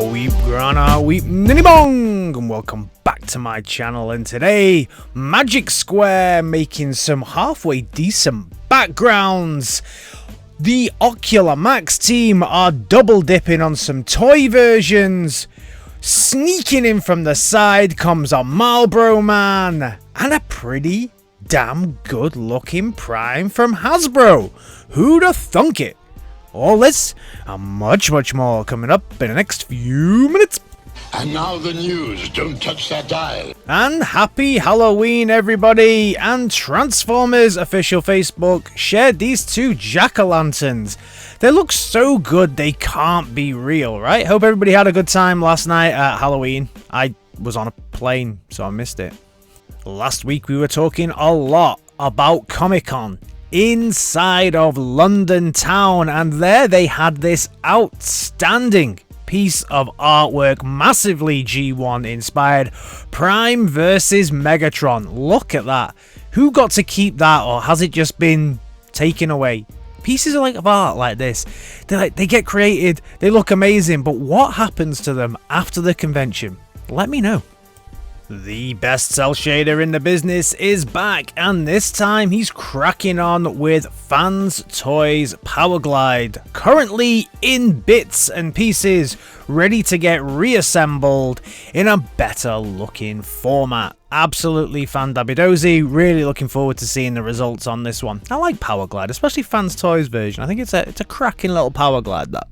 Grana Weep Ninibong, and welcome back to my channel. And today, Magicsquare making some halfway decent backgrounds. The Ocular Maxx team are double dipping on some toy versions. Sneaking in from the side comes a Marlboro Man and a pretty damn good looking Prime from Hasbro. Who'd have thunk it? All this and much more coming up in the next few minutes. And now the news. Don't touch that dial. And happy Halloween, everybody. And Transformers official Facebook shared these two jack-o'-lanterns. They look so good they can't be real, right? Hope everybody had a good time last night at Halloween. I was on a plane, so I missed it. Last week we were talking a lot about Comic-Con inside of London town, and there they had this outstanding piece of artwork, massively G1 inspired, Prime versus Magmatron. Look at that. Who got to keep that, or has it just been taken away? Pieces of art like this, they get created, they look amazing, but what happens to them after the convention? Let me know. The best cell shader in the business is back, and this time he's cracking on with Fans Toys Powerglide, currently in bits and pieces, ready to get reassembled in a better looking format. Absolutely fan-dabby-dozy, really looking forward to seeing the results on this one. I like Powerglide, especially Fans Toys version. I think it's a cracking little Powerglide, that.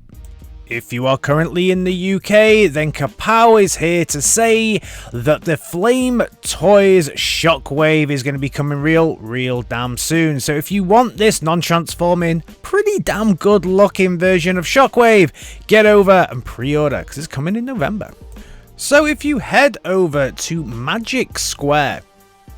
If you are currently in the UK, then Kapow is here to say that the flametoys shockwave is going to be coming real damn soon. So if you want this non-transforming, pretty damn good looking version of shockwave, get over and pre-order because it's coming in November. So if you head over to Magicsquare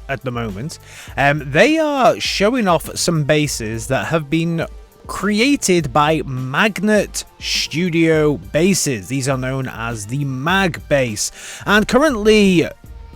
at the moment, they are showing off some bases that have been created by Magnet Studio bases. These are known as the Mag base, and currently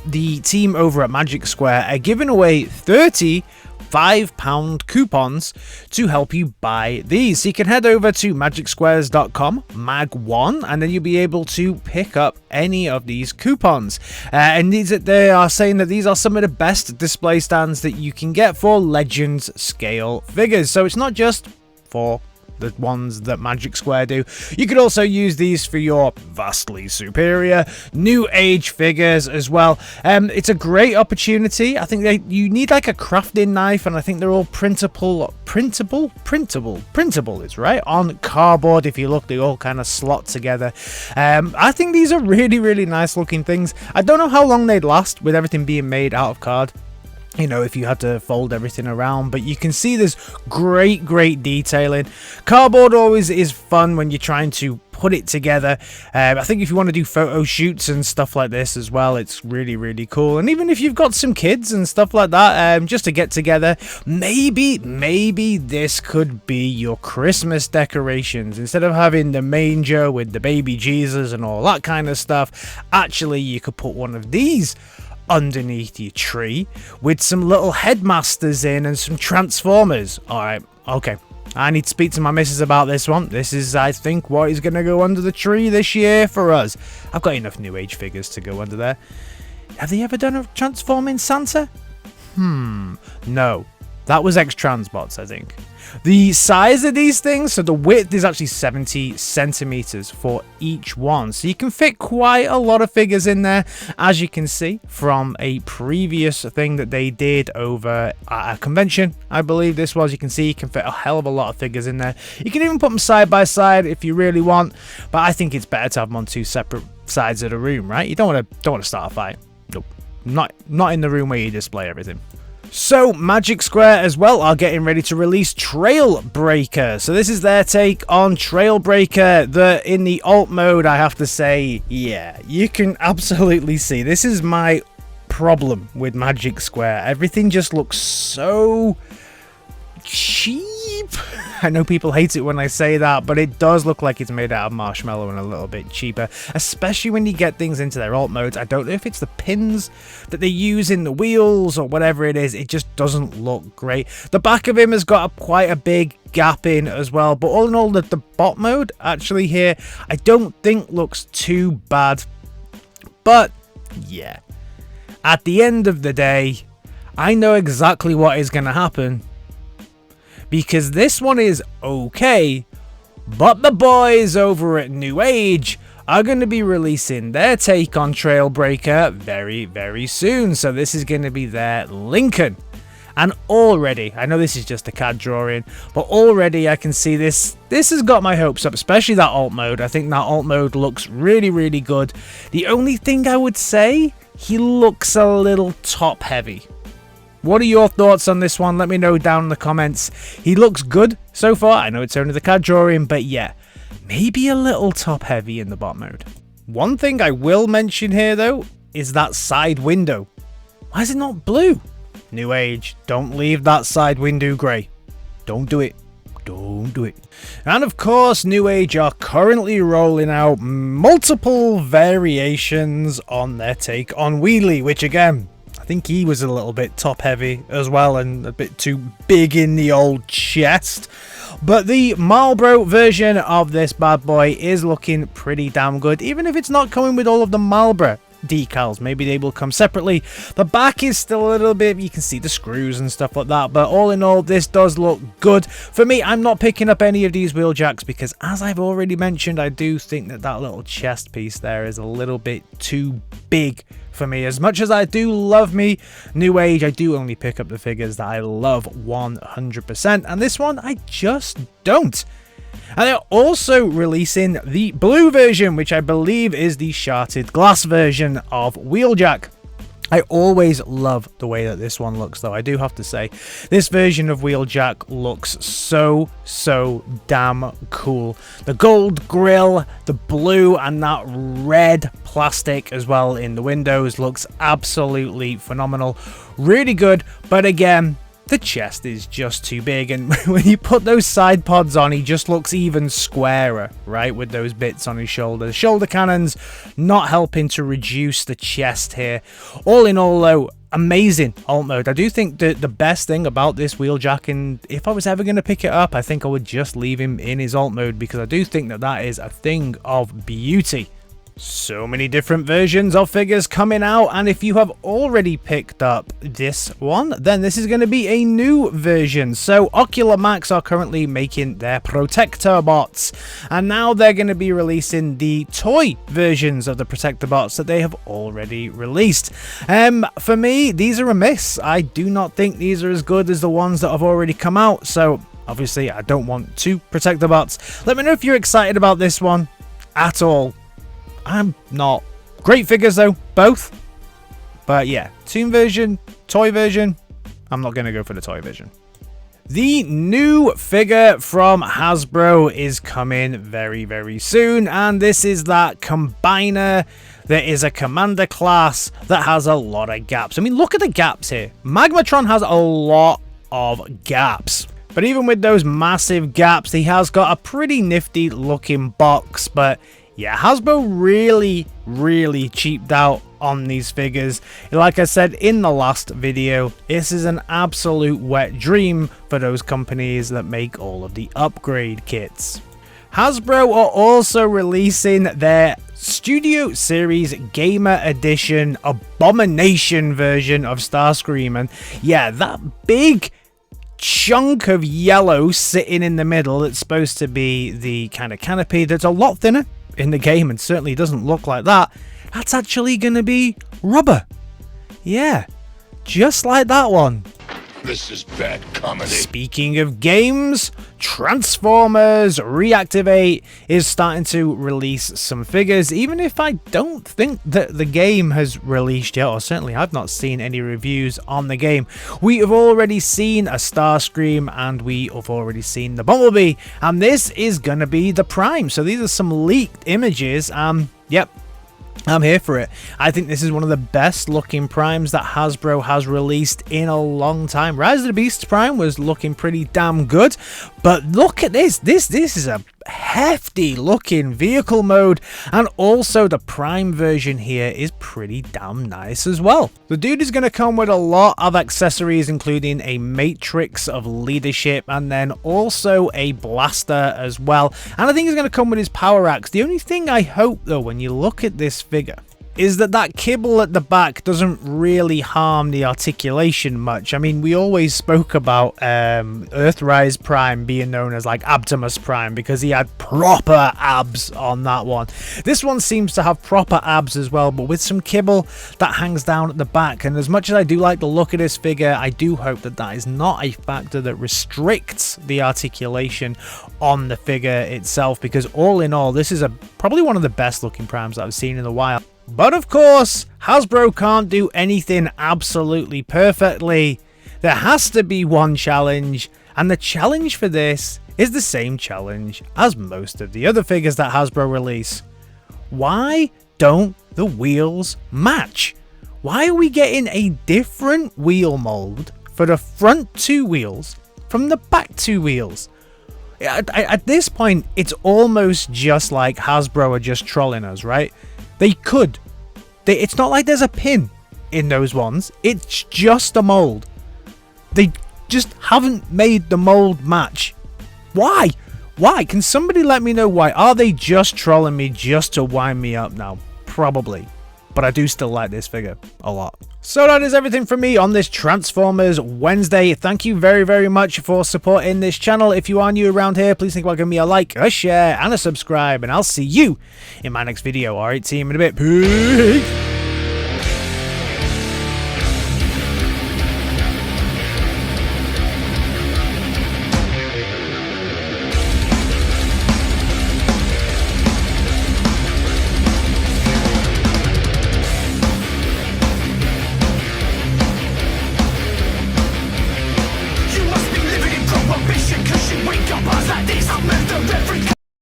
the team over at Magicsquare are giving away 30 £5 coupons to help you buy these. So you can head over to magicsquares.com, mag1, and then you'll be able to pick up any of these coupons. And they are saying that these are some of the best display stands that you can get for Legends scale figures. So it's not just for the ones that Magicsquare do. You could also use these for your vastly superior new age figures as well. It's a great opportunity. I think you need like a crafting knife, and I think they're all printable is right on cardboard. If you look, they all kind of slot together. I think these are really nice looking things. I don't know how long they'd last with everything being made out of card, you know, if you had to fold everything around, but you can see this great detailing. Cardboard always is fun when you're trying to put it together. I think if you want to do photo shoots and stuff like this as well, it's really cool. And even if you've got some kids and stuff like that, just to get together, maybe this could be your Christmas decorations. Instead of having the manger with the baby Jesus and all that kind of stuff, actually you could put one of these underneath your tree with some little headmasters in and some transformers. Alright, okay, I need to speak to my missus about this one. This is, I think, what is going to go under the tree this year for us. I've got enough new age figures to go under there. Have they ever done a transforming Santa? No, that was X-Transbots, I think. The size of these things, so the width is actually 70 centimeters for each one. So you can fit quite a lot of figures in there, as you can see from a previous thing that they did over at a convention. I believe this was, you can see you can fit a hell of a lot of figures in there. You can even put them side by side if you really want, but I think it's better to have them on two separate sides of the room, right? You don't want to start a fight. Nope. Not in the room where you display everything. So, Magicsquare as well are getting ready to release Trailbreaker. So this is their take on Trailbreaker. In the alt mode, I have to say, yeah, you can absolutely see. This is my problem with Magicsquare. Everything just looks so cheap. cheap. I know people hate it when I say that, but it does look like it's made out of marshmallow and a little bit cheaper, especially when you get things into their alt modes. I don't know if it's the pins that they use in the wheels or whatever it is. It just doesn't look great. The back of him has got quite a big gap in as well, but all in all, the bot mode actually here I don't think looks too bad. But yeah, at the end of the day, I know exactly what is going to happen, because this one is okay, but the boys over at Newage are going to be releasing their take on Trailbreaker very, very soon. So this is going to be their Lincoln. And already, I know this is just a CAD drawing, but already I can see this has got my hopes up, especially that alt mode. I think that alt mode looks really, really good. The only thing I would say, he looks a little top heavy. What are your thoughts on this one? Let me know down in the comments. He looks good so far. I know it's only the CAD drawing, but yeah, maybe a little top heavy in the bot mode. One thing I will mention here though is that side window. Why is it not blue? Newage, don't leave that side window grey. Don't do it. Don't do it. And of course, Newage are currently rolling out multiple variations on their take on Wheelie, which again, I think he was a little bit top heavy as well and a bit too big in the old chest. But the Marlboro version of this bad boy is looking pretty damn good, even if it's not coming with all of the Marlboro decals. Maybe they will come separately. The back is still a little bit, you can see the screws and stuff like that, but all in all, this does look good. For me, I'm not picking up any of these Wheeljacks because, as I've already mentioned, I do think that little chest piece there is a little bit too big for me. As much as I do love me Newage, I do only pick up the figures that I love 100%, and this one I just don't. And they're also releasing the blue version, which I believe is the shattered glass version of Wheeljack. I always love the way that this one looks, though. I do have to say, this version of Wheeljack looks so damn cool. The gold grille, the blue, and that red plastic as well in the windows looks absolutely phenomenal. Really good, but again, the chest is just too big, and when you put those side pods on, he just looks even squarer, right, with those bits on his shoulder. The shoulder cannons not helping to reduce the chest here. All in all, though, amazing alt mode. I do think that the best thing about this Wheeljack, and if I was ever going to pick it up, I think I would just leave him in his alt mode, because I do think that is a thing of beauty. So many different versions of figures coming out, and if you have already picked up this one, then this is going to be a new version. So Ocular maxx are currently making their Protectobots, and now they're going to be releasing the toy versions of the Protectobots that they have already released. For me, these are a miss. I do not think these are as good as the ones that have already come out, so obviously I don't want two Protectobots. Let me know if you're excited about this one at all. I'm not. Great figures though, both. But yeah, toon version, toy version, I'm not going to go for the toy version. The new figure from Hasbro is coming very soon, and this is that Combiner. There is a Commander class that has a lot of gaps. I mean, look at the gaps here. Magmatron has a lot of gaps. But even with those massive gaps, he has got a pretty nifty looking box, but yeah, Hasbro really cheaped out on these figures. Like I said in the last video, this is an absolute wet dream for those companies that make all of the upgrade kits. Hasbro are also releasing their Studio Series Gamer Edition Abomination version of Starscream, and yeah, that big chunk of yellow sitting in the middle that's supposed to be the kind of canopy that's a lot thinner in the game and certainly doesn't look like that. That's actually going to be rubber. Yeah, just like that one. This is bad comedy. Speaking of games, Transformers Reactivate is starting to release some figures, even if I don't think that the game has released yet, or certainly I've not seen any reviews on the game. We have already seen a Starscream and we have already seen the Bumblebee, and this is going to be the Prime. So these are some leaked images. Yep, I'm here for it. I think this is one of the best looking primes that Hasbro has released in a long time. Rise of the Beasts Prime was looking pretty damn good, but look at this. This is a hefty looking vehicle mode, and also the Prime version here is pretty damn nice as well. The dude is going to come with a lot of accessories, including a matrix of leadership and then also a blaster as well, and I think he's going to come with his power axe. The only thing I hope though when you look at this figure is that kibble at the back doesn't really harm the articulation much. I mean, we always spoke about Earthrise Prime being known as like Optimus Prime because he had proper abs on that one. This one seems to have proper abs as well, but with some kibble that hangs down at the back. And as much as I do like the look of this figure, I do hope that is not a factor that restricts the articulation on the figure itself, because all in all, this is probably one of the best looking primes that I've seen in a while. But of course, Hasbro can't do anything absolutely perfectly. There has to be one challenge, and the challenge for this is the same challenge as most of the other figures that Hasbro release. Why don't the wheels match? Why are we getting a different wheel mold for the front two wheels from the back two wheels? At this point, it's almost just like Hasbro are just trolling us, right? They could. It's not like there's a pin in those ones. It's just a mold. They just haven't made the mold match. Why? Why? Can somebody let me know why? Are they just trolling me just to wind me up now? Probably. But I do still like this figure a lot. So that is everything from me on this Transformers Wednesday. Thank you very, very much for supporting this channel. If you are new around here, please think about giving me a like, a share, and a subscribe. And I'll see you in my next video. Alright, team, in a bit. Peace!